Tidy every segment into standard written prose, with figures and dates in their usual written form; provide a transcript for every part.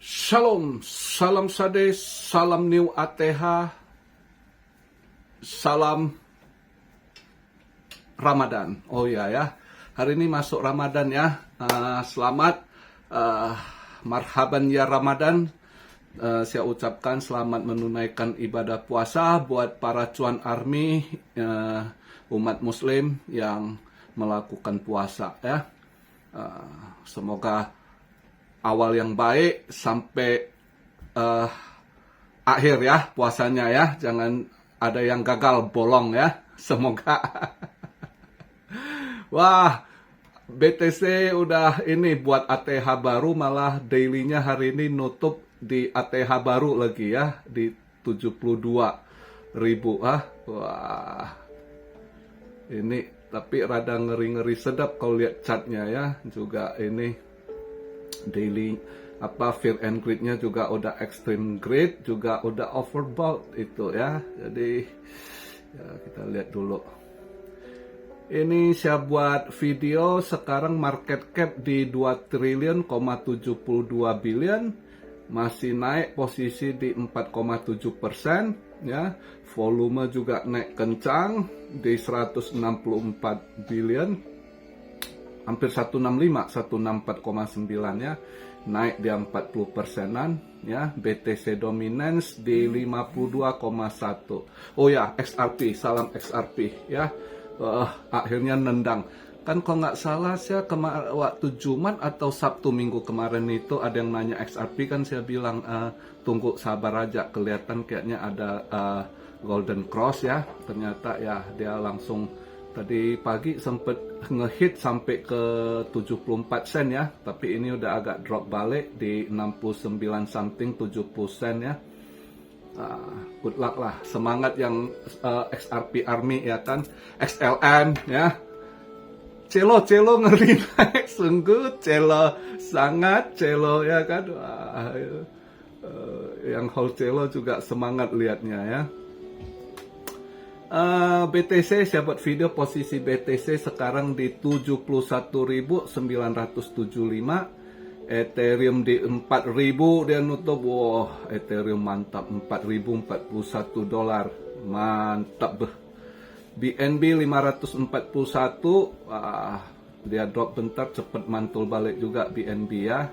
Shalom, salam sade, salam new ATH, salam Ramadan. Oh iya ya, hari ini masuk Ramadan ya. Selamat, marhaban ya Ramadan. Saya ucapkan selamat menunaikan ibadah puasa buat para cuan army, umat muslim yang melakukan puasa ya. Semoga awal yang baik sampai akhir ya puasanya ya. Jangan ada yang gagal bolong ya. Semoga. Wah, BTC udah ini buat ATH baru, malah dailynya hari ini nutup di ATH baru lagi ya, di 72.000 Wah. Ini tapi rada ngeri-ngeri sedap kalau lihat chartnya ya. Juga ini daily fear and greed-nya juga udah extreme greed, juga udah overbought itu ya. Jadi ya, kita lihat dulu. Ini saya buat video sekarang market cap di 2 triliun, 72 billion, masih naik posisi di 4,7% ya. Volume juga naik kencang di 164 billion. Hampir 165, 164,9 ya, naik di 40%-an ya. BTC dominance di 52,1. Oh ya, XRP, salam XRP ya. Akhirnya nendang. Kan kalau nggak salah saya waktu Jumat atau Sabtu minggu kemarin itu ada yang nanya XRP, kan saya bilang tunggu sabar aja, kelihatan kayaknya ada golden cross ya. Ternyata ya dia langsung tadi pagi sempat ngehit sampai ke 74 sen ya, tapi ini udah agak drop balik di 69 something, 70 sen ya. Good luck lah, semangat yang XRP Army ya kan, XLM ya. Celo ngeri naik, sungguh celo, sangat celo ya kan. Yang hold celo juga semangat liatnya ya. BTC, saya buat video posisi BTC sekarang di 71.975, Ethereum di 4.000 dia nutup. Wow, Ethereum mantap, 4.041 dolar, mantap. BNB 541, dia drop bentar, cepet mantul balik juga BNB ya.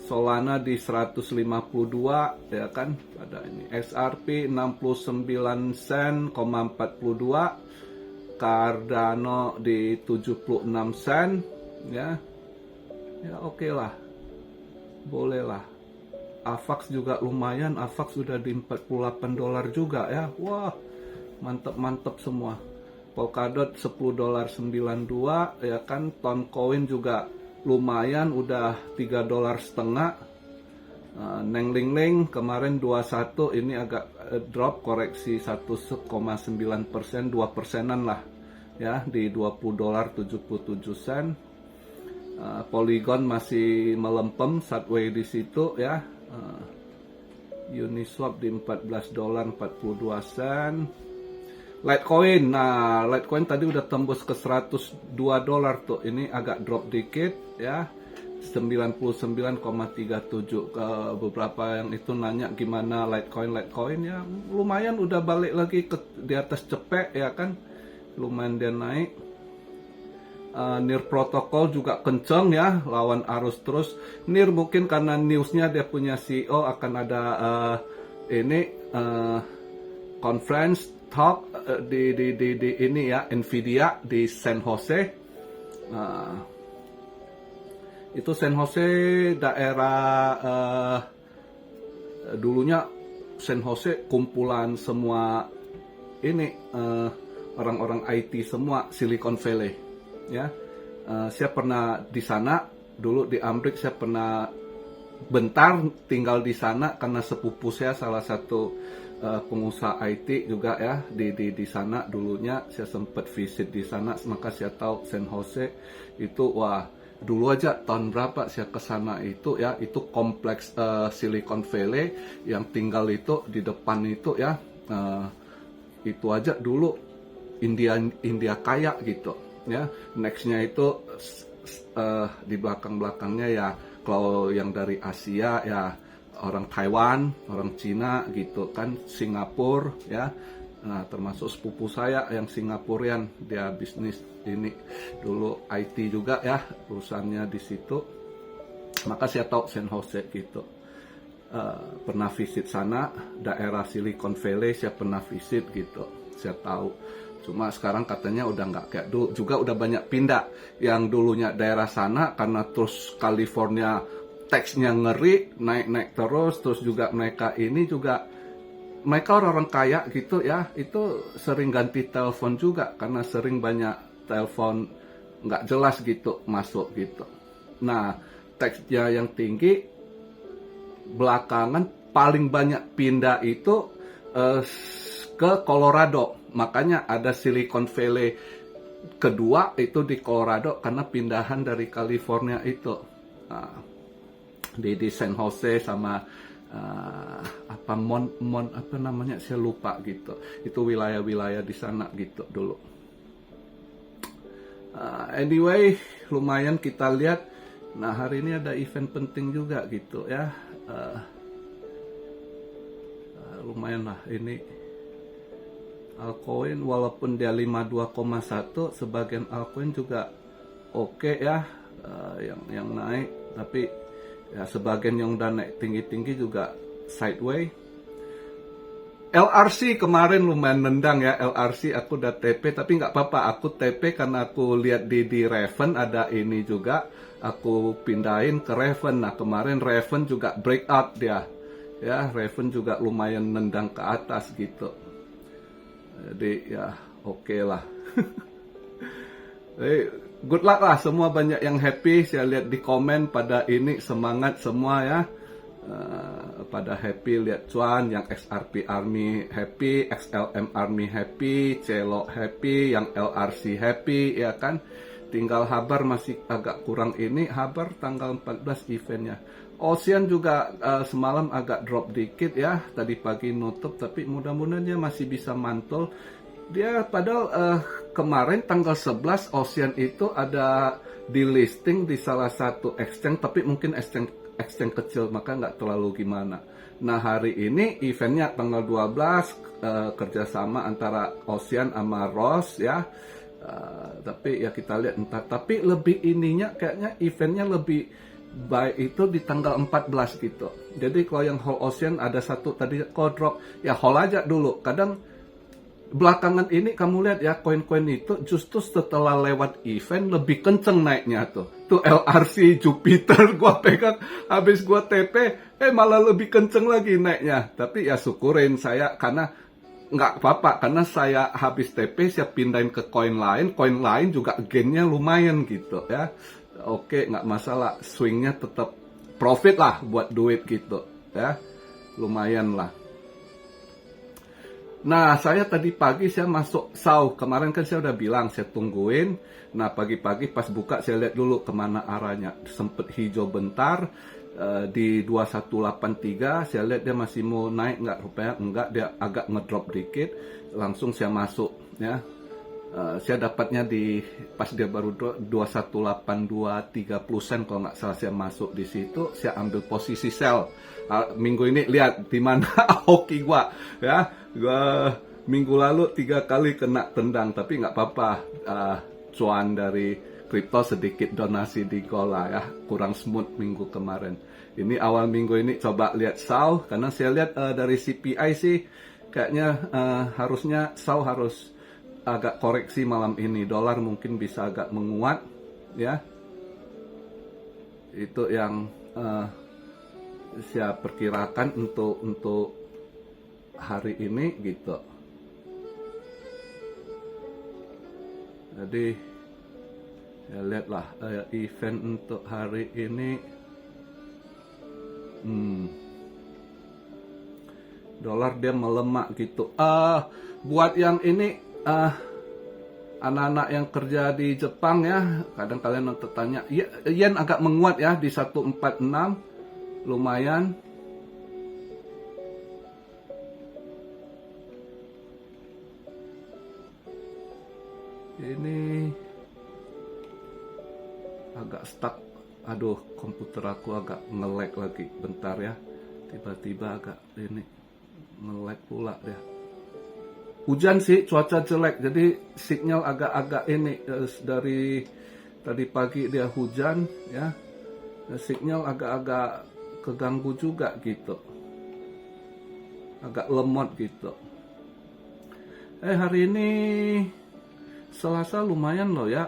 Solana di 152 ya kan, ada ini XRP 69 sen, 42, Cardano di 76 sen ya. Ya oke lah, boleh lah. AVAX juga lumayan, AVAX sudah di 48 dolar juga ya. Wah, mantap semua. Polkadot 10 dolar 92 ya kan. Toncoin juga lumayan, udah 3 dolar setengah. Neng Ling Ling kemarin 21, ini agak drop, koreksi 1,9%, 2%-an lah ya, di 20 dolar 77 sen. Polygon masih melempem sideways di situ ya. Uniswap di 14 dolar 42 sen. Litecoin, nah Litecoin tadi udah tembus ke 102 dolar tuh, ini agak drop dikit ya, 99,37. Ke beberapa yang itu nanya gimana Litecoin ya, lumayan udah balik lagi ke di atas cepek ya kan, lumayan dia naik. NIR protokol juga kenceng ya, lawan arus terus. NIR mungkin karena newsnya dia punya CEO akan ada conference talk di ini ya, Nvidia di San Jose. Itu San Jose daerah dulunya San Jose kumpulan semua ini orang-orang IT semua, Silicon Valley ya. Saya pernah di sana dulu di Amrik, saya pernah bentar tinggal di sana karena sepupu saya salah satu pengusaha IT juga ya di sana dulunya. Saya sempat visit di sana, maka saya tahu San Jose itu. Wah, dulu aja tahun berapa saya ke sana itu ya, itu kompleks Silicon Valley yang tinggal itu di depan itu ya. Itu aja dulu India kaya gitu ya. Nextnya itu di belakang-belakangnya ya Kalau yang dari Asia ya orang Taiwan, orang Cina gitu kan, Singapura ya. Nah, termasuk sepupu saya yang Singapurian, dia bisnis ini dulu IT juga ya, perusahaannya di situ. Maka saya tahu San Jose gitu. Pernah visit sana, daerah Silicon Valley saya pernah visit gitu, saya tahu. Cuma sekarang katanya udah nggak kayak dulu, juga udah banyak pindah. Yang dulunya daerah sana karena terus California taxnya ngeri, naik-naik terus juga mereka ini juga, mereka orang-orang kaya gitu ya, itu sering ganti telepon juga karena sering banyak telepon nggak jelas gitu masuk gitu. Nah, taxnya yang tinggi, belakangan paling banyak pindah itu ke Colorado. Makanya ada Silicon Valley kedua itu di Colorado karena pindahan dari California itu. Nah, di San Jose sama apa apa namanya saya lupa gitu. Itu wilayah-wilayah di sana gitu dulu. Anyway, lumayan kita lihat. Nah, hari ini ada event penting juga gitu ya. Lumayan lah ini altcoin, walaupun dia 52,1, sebagian altcoin juga oke ya, yang naik, tapi ya sebagian yang udah naik tinggi-tinggi juga sideways. LRC kemarin lumayan nendang ya, LRC aku udah TP, tapi nggak apa-apa, aku TP karena aku lihat di Raven ada ini juga, aku pindahin ke Raven. Nah, kemarin Raven juga breakout dia ya, Raven juga lumayan nendang ke atas gitu, jadi ya oke lah. Jadi, good luck lah, semua banyak yang happy, saya lihat di komen pada ini semangat semua ya. Pada happy, lihat cuan, yang XRP Army happy, XLM Army happy, Celo happy, yang LRC happy ya kan. Tinggal Habar masih agak kurang ini, Habar tanggal 14 eventnya. Ocean juga semalam agak drop dikit ya, tadi pagi nutup, tapi mudah-mudahan dia masih bisa mantul. Dia padahal kemarin tanggal 11 Ocean itu ada di listing di salah satu exchange, tapi mungkin exchange kecil, maka nggak terlalu gimana. Nah, hari ini eventnya tanggal 12, kerjasama antara Ocean sama Ross ya. Tapi ya kita lihat entar. Tapi lebih ininya kayaknya eventnya lebih baik itu di tanggal 14 gitu. Jadi kalau yang Whole Ocean ada satu tadi kok drop, ya hold aja dulu. Kadang belakangan ini kamu lihat ya, koin-koin itu justru setelah lewat event lebih kenceng naiknya tuh. Tuh LRC Jupiter gua pegang habis gua TP, malah lebih kenceng lagi naiknya. Tapi ya syukurin saya karena nggak apa-apa, karena saya habis TP saya pindahin ke koin lain juga gainnya lumayan gitu ya. Oke, nggak masalah, swingnya tetap profit lah buat duit gitu ya, lumayan lah. Nah, saya tadi pagi saya masuk SAU, kemarin kan saya udah bilang saya tungguin. Nah, pagi-pagi pas buka saya lihat dulu kemana arahnya, sempet hijau bentar di 2183, saya lihat dia masih mau naik, nggak, rupanya enggak, dia agak ngedrop dikit, langsung saya masuk ya. Saya dapatnya di pas dia baru 2182 30 sen kalau nggak salah, saya masuk di situ, saya ambil posisi sell. Minggu ini lihat di mana hoki gua ya, gua minggu lalu 3 kali kena tendang, tapi nggak apa-apa, cuan dari kripto sedikit donasi di Gola ya, kurang smooth minggu kemarin. Ini awal minggu ini coba lihat SAU, karena saya lihat dari CPI sih kayaknya harusnya SAU harus agak koreksi malam ini, dolar mungkin bisa agak menguat ya. Itu yang saya perkirakan untuk hari ini gitu. Jadi ya lihatlah event untuk hari ini. Dolar dia melemah gitu. Buat yang ini anak-anak yang kerja di Jepang ya, kadang kalian nanti tanya, yen agak menguat ya di 146, lumayan. Ini agak stuck Aduh, komputer aku agak nge-lag lagi. Bentar ya. Tiba-tiba agak ini nge-lag pula dia. Hujan sih, cuaca jelek. Jadi sinyal agak-agak ini dari tadi pagi dia hujan ya. Sinyal agak-agak keganggu juga gitu. Agak lemot gitu. Hari ini Selasa lumayan loh ya.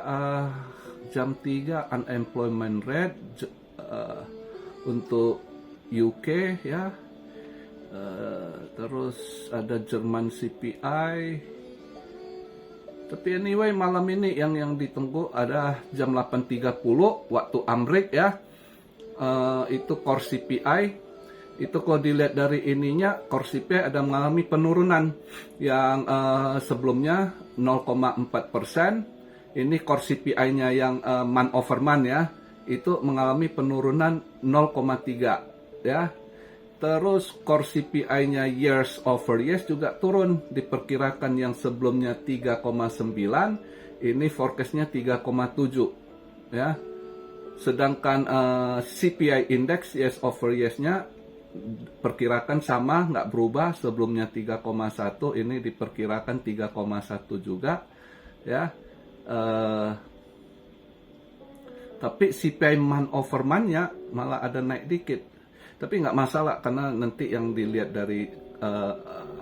Jam 3 unemployment rate untuk UK ya. Terus ada Jerman CPI. Tapi anyway malam ini yang ditunggu ada jam 8.30 waktu Amrik ya. Itu core CPI. Itu kalau dilihat dari ininya, core CPI ada mengalami penurunan yang sebelumnya 0,4%. Ini core CPI-nya yang month over month ya, itu mengalami penurunan 0,3 ya. Terus core CPI-nya years over years juga turun, diperkirakan yang sebelumnya 3,9, ini forecast-nya 3,7 ya. Sedangkan CPI index years over years-nya perkirakan sama, nggak berubah, sebelumnya 3,1, ini diperkirakan 3,1 juga ya. Tapi CPI month over month-nya malah ada naik dikit. Tapi nggak masalah karena nanti yang dilihat dari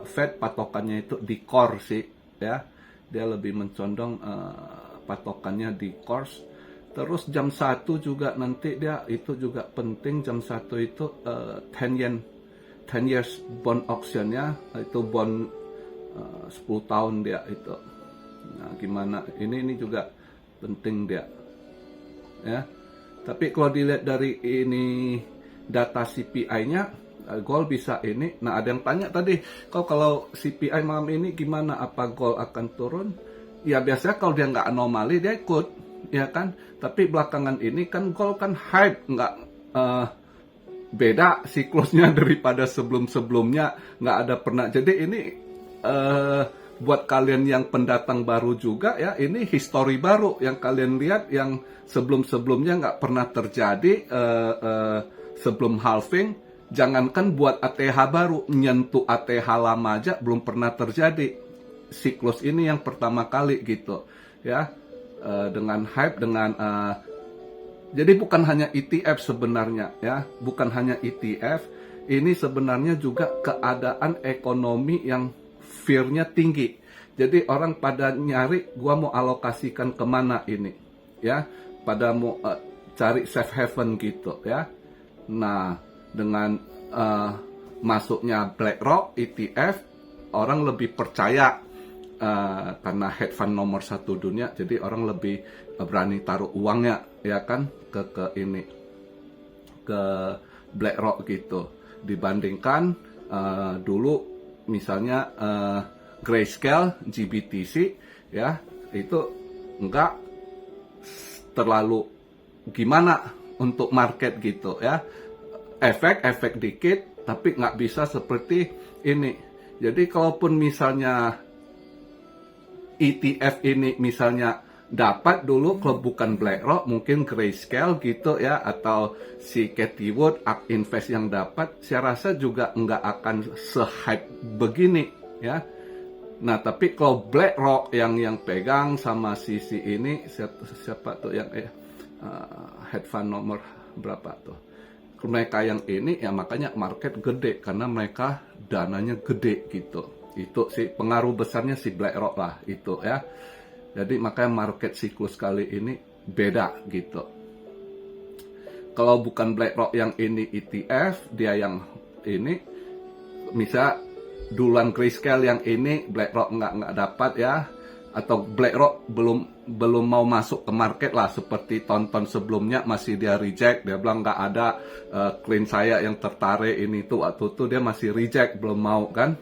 Fed patokannya itu di core sih ya. Dia lebih mencondong patokannya di core. Terus jam 1 juga nanti dia itu juga penting, jam 1 itu 10 years bond auction-nya, itu bond 10 tahun dia itu. Nah, gimana? Ini juga penting dia. Ya. Tapi kalau dilihat dari ini data CPI-nya, gold bisa ini. Nah, ada yang tanya tadi, kalau CPI malam ini gimana? Apa gold akan turun? Ya biasanya kalau dia nggak anomali dia ikut, ya kan? Tapi belakangan ini kan gold kan hype, nggak beda siklusnya daripada sebelum-sebelumnya, nggak ada pernah. Jadi ini buat kalian yang pendatang baru juga ya, ini history baru yang kalian lihat yang sebelum-sebelumnya nggak pernah terjadi. Sebelum halving, jangankan buat ATH baru, nyentuh ATH lama aja belum pernah terjadi. Siklus ini yang pertama kali gitu ya, dengan hype, dengan jadi bukan hanya ETF sebenarnya ya, bukan hanya ETF, ini sebenarnya juga keadaan ekonomi yang fear-nya tinggi. Jadi orang pada nyari, gua mau alokasikan kemana ini ya, pada mau cari safe haven gitu ya. Nah, dengan masuknya BlackRock ETF, orang lebih percaya karena hedge fund nomor 1 dunia, jadi orang lebih berani taruh uangnya ya kan ke ini, ke BlackRock gitu, dibandingkan dulu misalnya Grayscale GBTC ya, itu enggak terlalu gimana untuk market gitu ya, efek dikit tapi nggak bisa seperti ini. Jadi kalaupun misalnya ETF ini misalnya dapat dulu, kalau bukan BlackRock mungkin Grayscale gitu ya, atau si Cathie Wood, ARK Invest yang dapat, saya rasa juga nggak akan se-hype begini ya. Nah tapi kalau BlackRock yang pegang sama si ini siapa tuh yang hedge fund nomor berapa tuh, mereka yang ini ya, makanya market gede karena mereka dananya gede gitu. Itu sih pengaruh besarnya si BlackRock lah itu ya. Jadi makanya market siklus kali ini beda gitu. Kalau bukan BlackRock yang ini ETF, dia yang ini, misal duluan Grayscale yang ini BlackRock nggak dapat ya, atau BlackRock belum mau masuk ke market lah, seperti tonton sebelumnya masih dia reject, dia bilang nggak ada klien saya yang tertarik ini tuh, waktu itu dia masih reject, belum mau kan.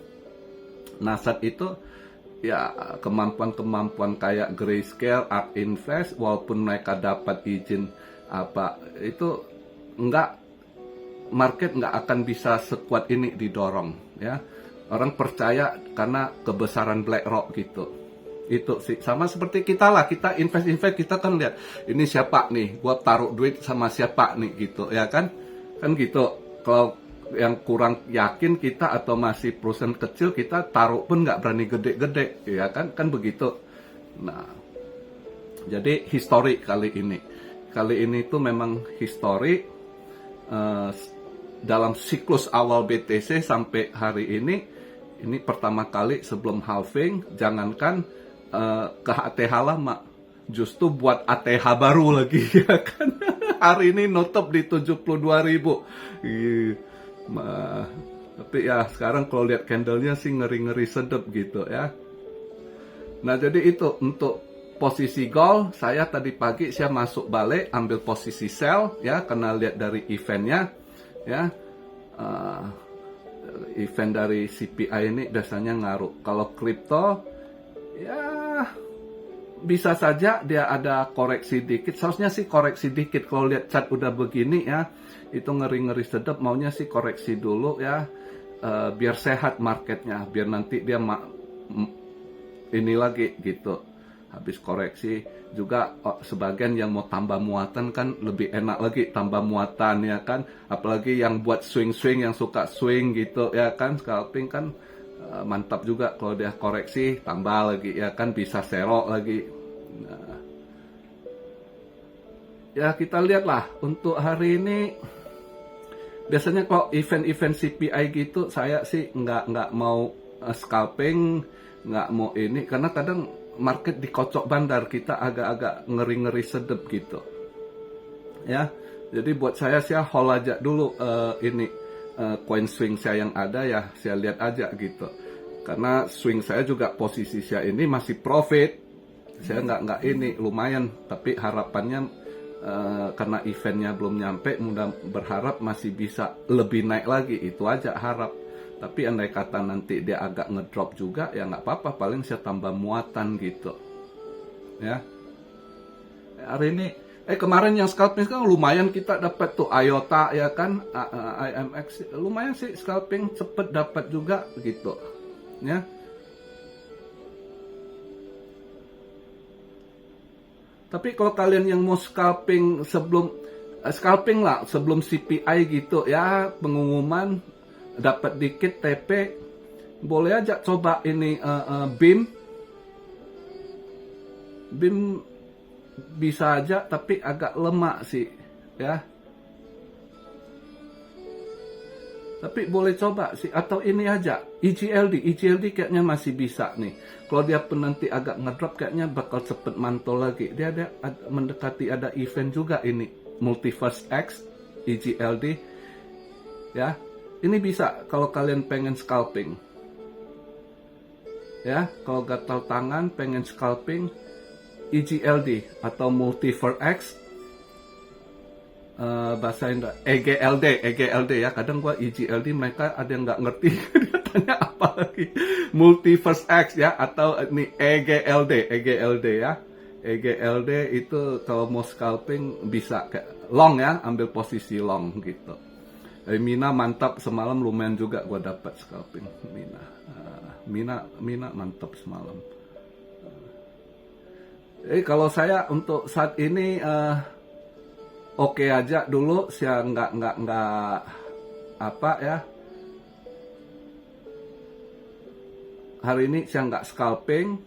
Nah saat itu ya kemampuan kayak Grayscale, ARK Invest, walaupun mereka dapat izin apa itu, market nggak akan bisa sekuat ini didorong ya. Orang percaya karena kebesaran BlackRock gitu Itu sih sama seperti kita lah, kita invest kita kan lihat ini siapa nih, gua taruh duit sama siapa nih gitu ya kan gitu. Kalau yang kurang yakin kita atau masih perusahaan kecil, kita taruh pun nggak berani gede-gede ya kan begitu. Nah, jadi histori kali ini tuh memang histori dalam siklus awal BTC sampai hari ini pertama kali sebelum halving. Jangankan ke ATH lama, justru buat ATH baru lagi ya kan. Hari ini nutup di 72.000. Tapi ya sekarang kalau lihat candlenya sih ngeri-ngeri sedep gitu ya. Nah, jadi itu untuk posisi gold. Saya tadi pagi saya masuk balik ambil posisi sell ya, karena lihat dari eventnya ya. Event dari CPI ini biasanya ngaruh. Kalau kripto ya bisa saja dia ada koreksi dikit. Seharusnya sih koreksi dikit. Kalau lihat chart udah begini ya, itu ngeri-ngeri sedap. Maunya sih koreksi dulu ya, biar sehat marketnya, biar nanti dia ini lagi gitu. Habis koreksi juga sebagian yang mau tambah muatan kan lebih enak lagi tambah muatan ya kan. Apalagi yang buat swing-swing, yang suka swing gitu ya kan, scalping kan mantap juga kalau dia koreksi tambah lagi ya kan, bisa serok lagi. Nah, ya kita lihatlah untuk hari ini. Biasanya kalau event-event CPI gitu saya sih nggak mau scalping, nggak mau ini, karena kadang market dikocok bandar, kita agak-agak ngeri-ngeri sedep gitu ya. Jadi buat saya hold aja dulu coin swing saya yang ada ya, saya lihat aja gitu. Karena swing saya juga posisi saya ini masih profit, saya nggak ini lumayan, tapi harapannya karena eventnya belum nyampe, mudah berharap masih bisa lebih naik lagi, itu aja harap. Tapi andai kata nanti dia agak ngedrop juga ya nggak apa-apa, paling saya tambah muatan gitu ya. Hari ini kemarin yang scalping kan lumayan kita dapat tuh IOTA ya kan, IMX lumayan sih scalping, cepet dapat juga gitu ya. Tapi kalau kalian yang mau scalping sebelum CPI gitu ya, pengumuman dapat dikit TP, boleh aja coba ini BIM bisa aja, tapi agak lemah sih ya. Tapi boleh coba sih, atau ini aja EGLD kayaknya masih bisa nih. Kalau dia pun nanti agak ngedrop, kayaknya bakal cepet mantul lagi. Dia ada mendekati, ada event juga ini, Multiverse X EGLD ya. Ini bisa kalau kalian pengen scalping ya, kalau gatal tangan pengen scalping, EGLD atau Multiverse X, bahasa Indo EGLD ya. Kadang gua EGLD mereka ada yang nggak ngerti dia tanya apa lagi, Multiverse X ya, atau ini EGLD ya. EGLD itu kalau mau scalping bisa kayak long ya, ambil posisi long gitu. Mina mantap semalam, lumayan juga gue dapat scalping Mina mantap semalam. Kalau saya untuk saat ini oke aja dulu, saya nggak apa ya. Hari ini saya nggak scalping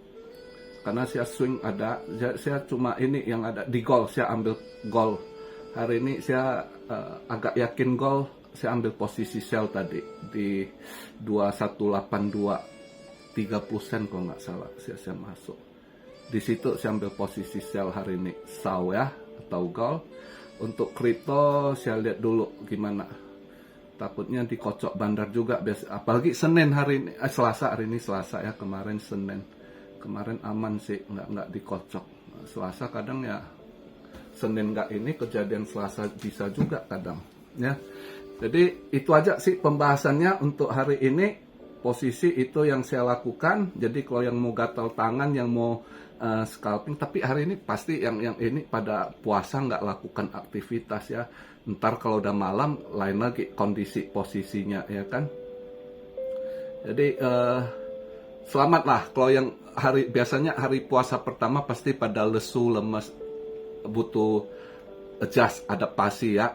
karena saya swing ada, saya cuma ini yang ada di gold, saya ambil gold. Hari ini saya agak yakin gold. Saya ambil posisi sell tadi di 2182 30 sen kalau nggak salah, saya masuk di situ. Saya ambil posisi sell hari ini SAW ya, atau gold. Untuk kripto saya lihat dulu gimana, takutnya dikocok bandar juga biasa, apalagi Senin hari ini, Selasa hari ini Selasa ya, kemarin Senin kemarin aman sih, nggak dikocok. Selasa kadang ya, Senin nggak ini, kejadian Selasa bisa juga kadang ya. Jadi itu aja sih pembahasannya untuk hari ini. Posisi itu yang saya lakukan. Jadi kalau yang mau gatal tangan, yang mau scalping, tapi hari ini pasti yang ini pada puasa nggak lakukan aktivitas ya. Ntar kalau udah malam lain lagi kondisi posisinya ya kan. Jadi selamatlah. Kalau yang biasanya hari puasa pertama pasti pada lesu, lemes, butuh adjust, adaptasi ya,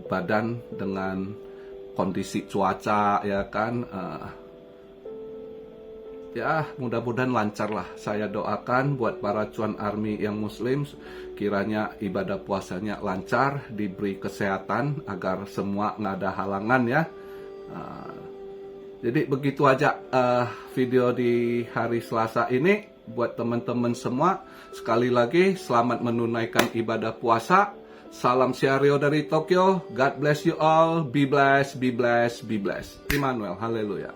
badan dengan kondisi cuaca ya kan. Ya mudah-mudahan lancar lah. Saya doakan buat para Cuan Army yang muslim, kiranya ibadah puasanya lancar, diberi kesehatan agar semua nggak ada halangan ya. Jadi begitu aja video di hari Selasa ini. Buat teman-teman semua, sekali lagi selamat menunaikan ibadah puasa. Salam Siario dari Tokyo. God bless you all. Be blessed, be blessed, be blessed. Immanuel, haleluya.